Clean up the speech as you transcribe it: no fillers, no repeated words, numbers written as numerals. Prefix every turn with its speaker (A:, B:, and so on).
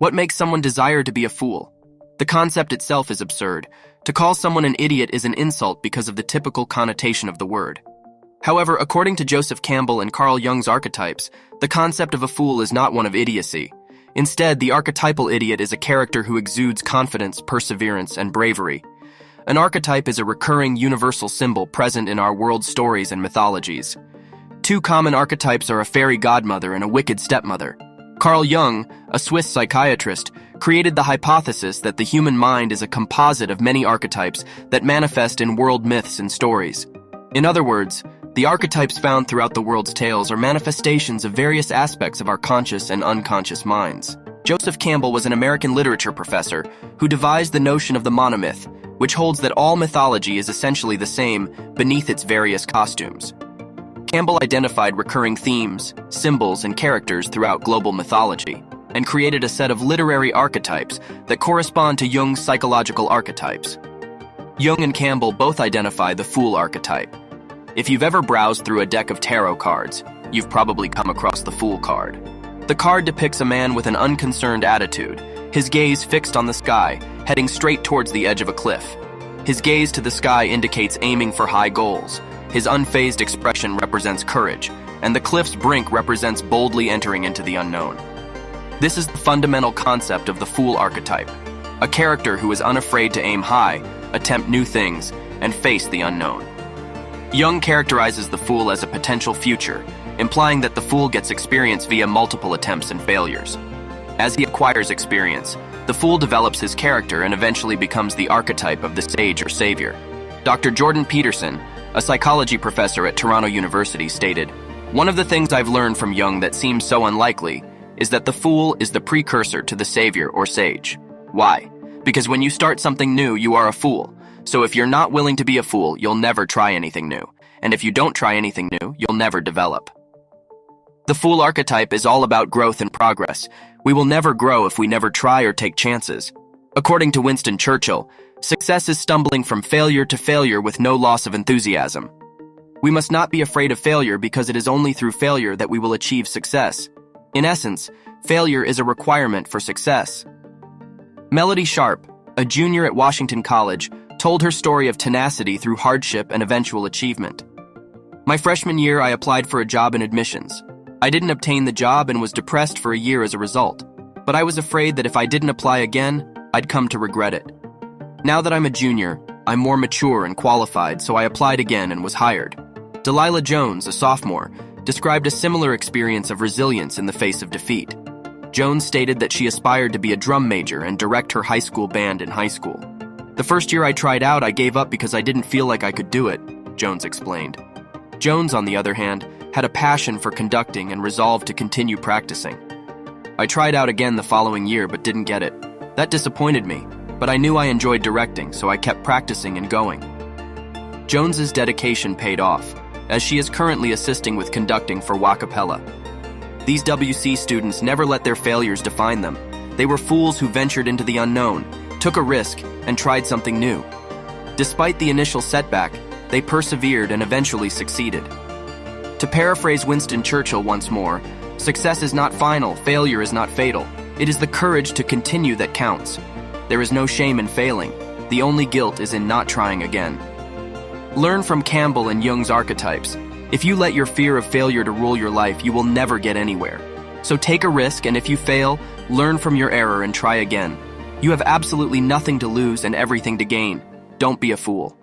A: What makes someone desire to be a fool? The concept itself is absurd. To call someone an idiot is an insult because of the typical connotation of the word. However, according to Joseph Campbell and Carl Jung's Archetypes, the concept of a fool is not one of idiocy. Instead, the archetypal idiot is a character who exudes confidence, perseverance, and bravery. An archetype is a recurring universal symbol present in our world's stories and mythologies. Two common archetypes are a fairy godmother and a wicked stepmother. Carl Jung, a Swiss psychiatrist, created the hypothesis that the human mind is a composite of many archetypes that manifest in world myths and stories. In other words, the archetypes found throughout the world's tales are manifestations of various aspects of our conscious and unconscious minds. Joseph Campbell was an American literature professor who devised the notion of the monomyth, which holds that all mythology is essentially the same beneath its various costumes. Campbell identified recurring themes, symbols, and characters throughout global mythology, and created a set of literary archetypes that correspond to Jung's psychological archetypes. Jung and Campbell both identify the fool archetype. If you've ever browsed through a deck of tarot cards, you've probably come across the Fool card. The card depicts a man with an unconcerned attitude, his gaze fixed on the sky, heading straight towards the edge of a cliff. His gaze to the sky indicates aiming for high goals. His unfazed expression represents courage, and the cliff's brink represents boldly entering into the unknown. This is the fundamental concept of the Fool archetype, a character who is unafraid to aim high, attempt new things, and face the unknown. Jung characterizes the fool as a potential future, implying that the fool gets experience via multiple attempts and failures. As he acquires experience, the fool develops his character and eventually becomes the archetype of the sage or savior. Dr. Jordan Peterson, a psychology professor at Toronto University, stated, "One of the things I've learned from Jung that seems so unlikely is that the fool is the precursor to the savior or sage. Why? Because when you start something new, you are a fool. So if you're not willing to be a fool, you'll never try anything new. And if you don't try anything new, you'll never develop." The fool archetype is all about growth and progress. We will never grow if we never try or take chances. According to Winston Churchill, success is stumbling from failure to failure with no loss of enthusiasm. We must not be afraid of failure because it is only through failure that we will achieve success. In essence, failure is a requirement for success. Melody Sharp, a junior at Washington College, told her story of tenacity through hardship and eventual achievement. "My freshman year, I applied for a job in admissions. I didn't obtain the job and was depressed for a year as a result, but I was afraid that if I didn't apply again, I'd come to regret it. Now that I'm a junior, I'm more mature and qualified, so I applied again and was hired." Delilah Jones, a sophomore, described a similar experience of resilience in the face of defeat. Jones stated that she aspired to be a drum major and direct her high school band in high school. "The first year I tried out, I gave up because I didn't feel like I could do it," Jones explained. Jones, on the other hand, had a passion for conducting and resolved to continue practicing. "I tried out again the following year but didn't get it. That disappointed me, but I knew I enjoyed directing, so I kept practicing and going." Jones's dedication paid off, as she is currently assisting with conducting for Wacapella. These WC students never let their failures define them. They were fools who ventured into the unknown, took a risk, and tried something new. Despite the initial setback, they persevered and eventually succeeded. To paraphrase Winston Churchill once more, success is not final, failure is not fatal. It is the courage to continue that counts. There is no shame in failing. The only guilt is in not trying again. Learn from Campbell and Jung's archetypes. If you let your fear of failure to rule your life, you will never get anywhere. So take a risk, and if you fail, learn from your error and try again. You have absolutely nothing to lose and everything to gain. Don't be a fool.